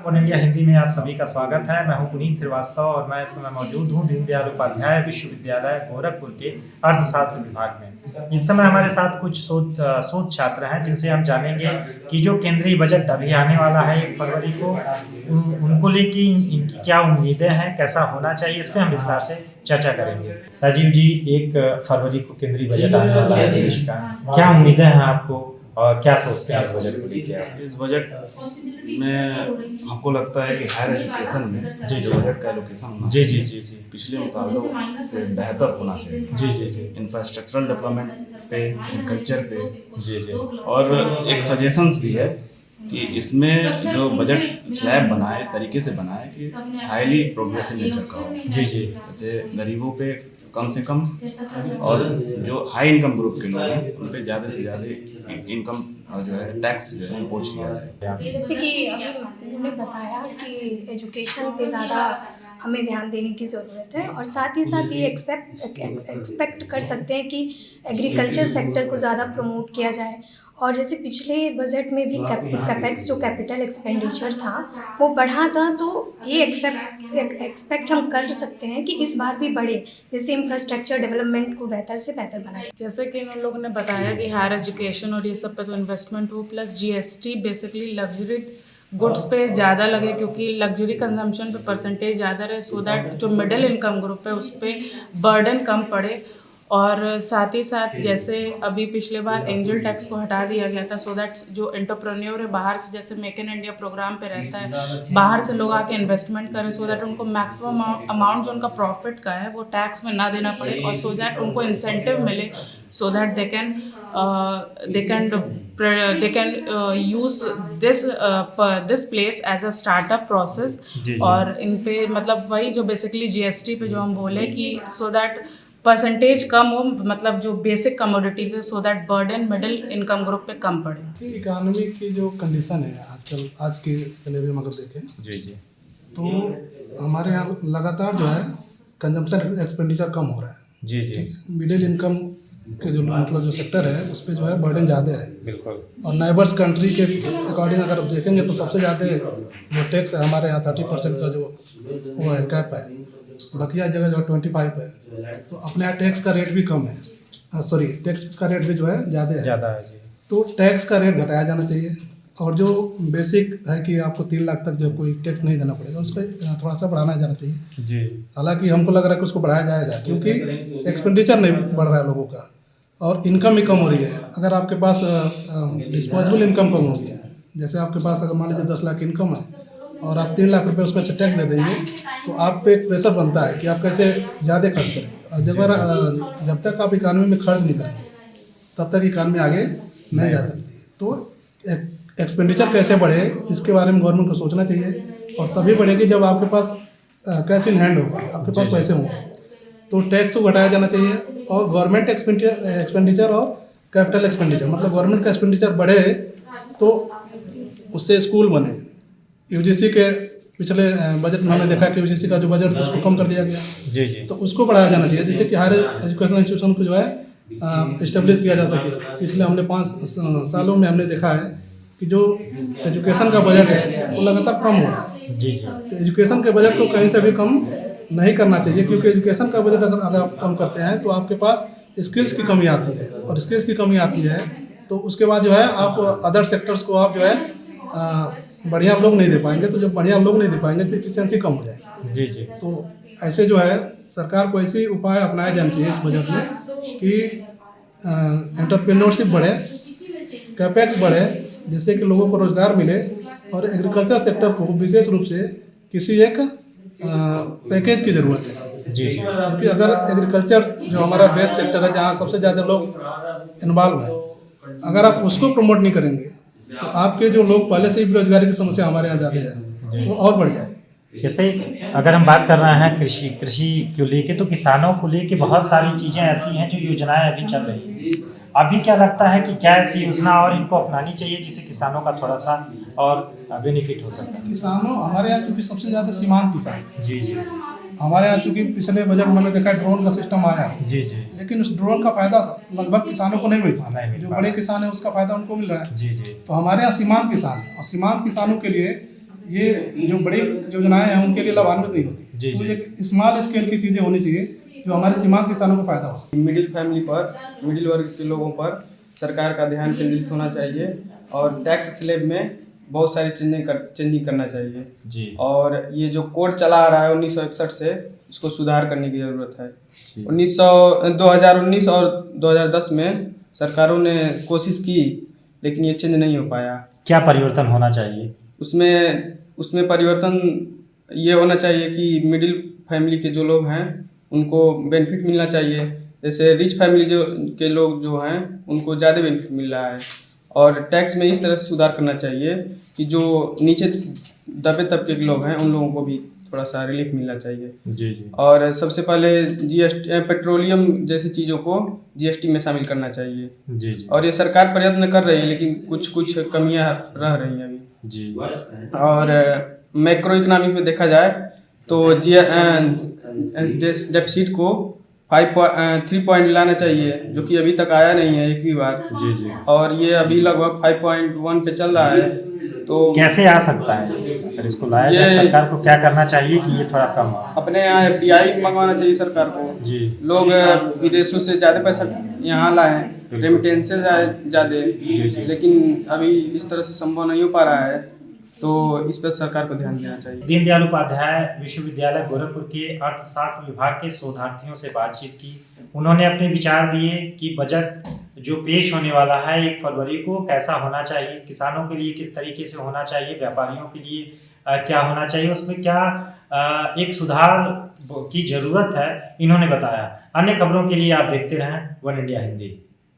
One India Hindi में आप सभी का स्वागत है। मैं हूं पुनीत श्रीवास्तव और मैं इस समय मौजूद हूं दीनदयाल उपाध्याय विश्वविद्यालय गोरखपुर के अर्थशास्त्र विभाग में। इस समय हमारे साथ कुछ शोध छात्र हैं जिनसे हम जानेंगे कि जो केंद्रीय बजट अभी आने वाला है 1 फरवरी को, उनको लेके इनकी क्या उम्मीदें हैं, कैसा होना चाहिए, इस पर हम विस्तार से चर्चा करेंगे। राजीव जी, 1 फरवरी को केंद्रीय बजट आने वाला है देश का, क्या उम्मीदें हैं आपको और क्या सोचते हैं इस बजट को लेकर? इस बजट में हमको लगता है कि हायर एजुकेशन में जी, जो जी। बजट का एलोकेशन होना जी, चाहिए, जी, जी, जी। पिछले मुकाबलों से बेहतर होना चाहिए। जी, जी, जी। इंफ्रास्ट्रक्चरल डेवलपमेंट पे, एग्रीकल्चर पे, जी, जी। और एक सजेशंस भी है कि इसमें जो बजट स्लैब बनाए इस तरीके से बनाए कि हाईली प्रोग्रेसिव नेचर का हो। जी, जी। जैसे गरीबों पे कम से कम और जो हाई इनकम ग्रुप के लोग हैं उन पे ज़्यादा से ज़्यादा इनकम जो है टैक्स जो है इम्पोज किया जाए। जैसे कि अभी उन्होंने बताया कि एजुकेशन पे ज़्यादा हमें ध्यान देने की ज़रूरत है और साथ ही साथ ये एक्सपेक्ट कर सकते हैं कि एग्रीकल्चर सेक्टर को ज़्यादा प्रमोट किया जाए। और जैसे पिछले बजट में भी कैपेक्स जो कैपिटल एक्सपेंडिचर था वो बढ़ा था, तो ये एक्सपेक्ट हम कर सकते हैं कि इस बार भी बढ़े, जैसे इंफ्रास्ट्रक्चर डेवलपमेंट को बेहतर से बेहतर बनाए। जैसे कि इन लोगों ने बताया कि हायर एजुकेशन और ये सब पे तो इन्वेस्टमेंट हो, plus GST basically luxury goods पे ज़्यादा लगे क्योंकि लग्जरी कंजम्पशन पे परसेंटेज ज़्यादा रहे, सो दैट जो मिडिल इनकम ग्रुप है उस पर बर्डन कम पड़े। और साथ ही साथ जैसे अभी पिछले बार एंजल टैक्स को हटा दिया गया था, सो दैट जो एंटरप्रेन्योर है बाहर से, जैसे मेक इन इंडिया प्रोग्राम पे रहता है, बाहर से लोग आके इन्वेस्टमेंट करें, सो दैट उनको मैक्सिमम अमाउंट जो उनका प्रॉफिट का है वो टैक्स में ना देना पड़े और सो दैट उनको इंसेंटिव मिले, so that they can use this place as a startup process. और इन पे मतलब वही जो बेसिकली जीएसटी पे जो हम बोले कि सो दैट परसेंटेज कम हो, मतलब जो बेसिक कमोडिटीज है, so that burden middle income group पे कम पड़े। इकोनॉमी की जो कंडीशन है आजकल, आज के सिनेरियो में अगर देखें जी, जी। तो हमारे यहाँ लगातार जो है कंजम्पशन एक्सपेंडिचर कम हो रहा है। जी, जी। मिडिल इनकम के जो मतलब जो सेक्टर है उस पर जो है बर्डन ज़्यादा है। बिल्कुल। और नेबर्स कंट्री के अकॉर्डिंग अगर आप देखेंगे तो सबसे ज़्यादा जो टैक्स है हमारे यहाँ 30% का जो वो है कैप है, बकिया जगह जो 25 है। तो अपने यहाँ टैक्स का रेट भी कम है, सॉरी टैक्स का रेट भी जो है ज़्यादा है। जी। तो टैक्स का रेट घटाया जाना चाहिए और जो बेसिक है कि आपको 3 लाख तक जो कोई टैक्स नहीं देना पड़ेगा उस पर थोड़ा सा बढ़ाना जाना चाहिए। जी। हालांकि हमको लग रहा है कि उसको बढ़ाया जाएगा क्योंकि एक्सपेंडिचर नहीं बढ़ रहा है लोगों का और इनकम भी कम हो रही है। अगर आपके पास डिस्पोजेबल इनकम कम हो गई है, जैसे आपके पास अगर मान लीजिए 10 लाख इनकम है और आप 3 लाख रुपये उसमें से टैक्स दे देंगे तो आप पे एक प्रेशर बनता है कि आप कैसे ज़्यादा खर्च करेंगे। और जब तक आप इकानमी में खर्च नहीं करेंगे तब तक इकानमी आगे नहीं जा सकती। तो एक्सपेंडिचर कैसे बढ़े इसके बारे में गवर्नमेंट को सोचना चाहिए और तभी बढ़ेगी जब आपके पास कैश इन हैंड होगा, आपके पास पैसे होंगे। तो टैक्स को घटाया जाना चाहिए और गवर्नमेंट एक्सपेंडिचर और कैपिटल एक्सपेंडिचर, मतलब गवर्नमेंट का एक्सपेंडिचर बढ़े तो उससे स्कूल बने। यूजीसी के पिछले बजट में हमने देखा कि यूजीसी का जो बजट उसको कम कर दिया गया। जी, जी। तो उसको बढ़ाया जाना चाहिए जिससे कि हायर एजुकेशन इंस्टीट्यूशन को जो है इस्टेब्लिश किया जा सके। पिछले हमने 5 सालों में हमने देखा है कि जो एजुकेशन का बजट है वो लगातार कम हो रहा है। जी, जी। तो एजुकेशन के बजट को कहीं से भी कम नहीं करना चाहिए क्योंकि एजुकेशन का बजट अगर आप कम करते हैं तो आपके पास स्किल्स की कमी आती है और स्किल्स की कमी आती है तो उसके बाद जो है आप अदर सेक्टर्स को आप जो है बढ़िया लोग नहीं दे पाएंगे। तो जब बढ़िया लोग नहीं दे पाएंगे तो एफिशिएंसी कम हो जाएगी। जी, जी। तो ऐसे जो है सरकार को ऐसे उपाय अपनाए जाने चाहिए इस बजट में कि एंटरप्रेन्योरशिप बढ़े, कैपेक्स बढ़े, जिससे कि लोगों को रोजगार मिले और एग्रीकल्चर सेक्टर को विशेष रूप से किसी एक पैकेज की ज़रूरत है। जी, जी। क्योंकि अगर एग्रीकल्चर जो हमारा बेस्ट सेक्टर है जहाँ सबसे ज़्यादा लोग इन्वॉल्व हैं, अगर आप उसको प्रमोट नहीं करेंगे तो आपके जो लोग पहले से ही बेरोजगारी की समस्या हमारे यहाँ ज़्यादा है वो और बढ़ जाएगी। जैसे अगर हम बात कर रहे हैं कृषि को लेके, तो किसानों को लेके बहुत सारी चीज़ें ऐसी हैं जो योजनाएं अभी चल रही हैं। अभी क्या लगता है कि क्या ऐसी योजना और इनको अपनानी चाहिए जिससे किसानों का थोड़ा सा और बेनिफिट हो सकता है? किसानों हमारे यहाँ क्योंकि सबसे ज़्यादा सीमांत किसान, जी, जी। हमारे यहाँ चूँकि पिछले बजट में हमने देखा ड्रोन का सिस्टम आया, जी, जी। लेकिन उस ड्रोन का फायदा लगभग किसानों को नहीं मिल पा रहा नहीं है। मिल जो पा बड़े रहा। किसान है उसका फायदा उनको मिल रहा है। जी, जी। तो हमारे यहाँ सीमांत किसान और सीमांत किसानों के लिए ये जो बड़ी योजनाएं हैं उनके लिए लाभान्वित नहीं होती। जी, तो जी। एक स्मॉल स्केल की चीज़ें होनी चाहिए जो हमारे सीमांत किसानों को फायदा हो सके। मिडिल वर्ग के लोगों पर सरकार का ध्यान केंद्रित होना चाहिए और टैक्स स्लैब में बहुत सारी चेंजिंग करना चाहिए। जी और ये जो कोड चला आ रहा है 1961 से, इसको सुधार करने की ज़रूरत है। जी 2019 और 2010 में सरकारों ने कोशिश की, लेकिन ये चेंज नहीं हो पाया। क्या परिवर्तन होना चाहिए? उसमें परिवर्तन ये होना चाहिए कि मिडिल फैमिली के जो लोग हैं उनको बेनिफिट मिलना चाहिए। जैसे रिच फैमिली के लोग जो हैं उनको ज़्यादा बेनिफिट मिल रहा है। और टैक्स में इस तरह से सुधार करना चाहिए कि जो नीचे दबे तबके के लोग हैं उन लोगों को भी थोड़ा सा रिलीफ मिलना चाहिए। जी जी और सबसे पहले जीएसटी, पेट्रोलियम जैसी चीज़ों को जीएसटी में शामिल करना चाहिए। जी जी और ये सरकार प्रयत्न कर रही है, लेकिन कुछ कुछ कमियां रह रही हैं अभी। जी और मैक्रो इकोनॉमिक्स में देखा जाए तो डेफिसिट को 3 पॉइंट लाना चाहिए, जो कि अभी तक आया नहीं है एक भी बार। जी जी और ये अभी लगभग 5.1 पे चल रहा है। तो कैसे आ सकता है? अगर इसको लाया जाए, ये- सरकार को क्या करना चाहिए कि ये थोड़ा कम हो? अपने यहाँ FDI मंगवाना चाहिए सरकार को। जी लोग विदेशों से ज़्यादा पैसा यहाँ लाएं, रेमिटेंसेज ज़्यादा, जी। लेकिन अभी इस तरह से संभव नहीं हो पा रहा है। तो इस पर सरकार को ध्यान देना चाहिए। दीनदयाल उपाध्याय विश्वविद्यालय गोरखपुर के अर्थशास्त्र विभाग के शोधार्थियों से बातचीत की। उन्होंने अपने विचार दिए कि बजट जो पेश होने वाला है 1 फरवरी को कैसा होना चाहिए, किसानों के लिए किस तरीके से होना चाहिए, व्यापारियों के लिए क्या होना चाहिए, उसमें क्या एक सुधार की जरूरत है, इन्होंने बताया। अन्य खबरों के लिए आप देखते रहें वन इंडिया हिंदी।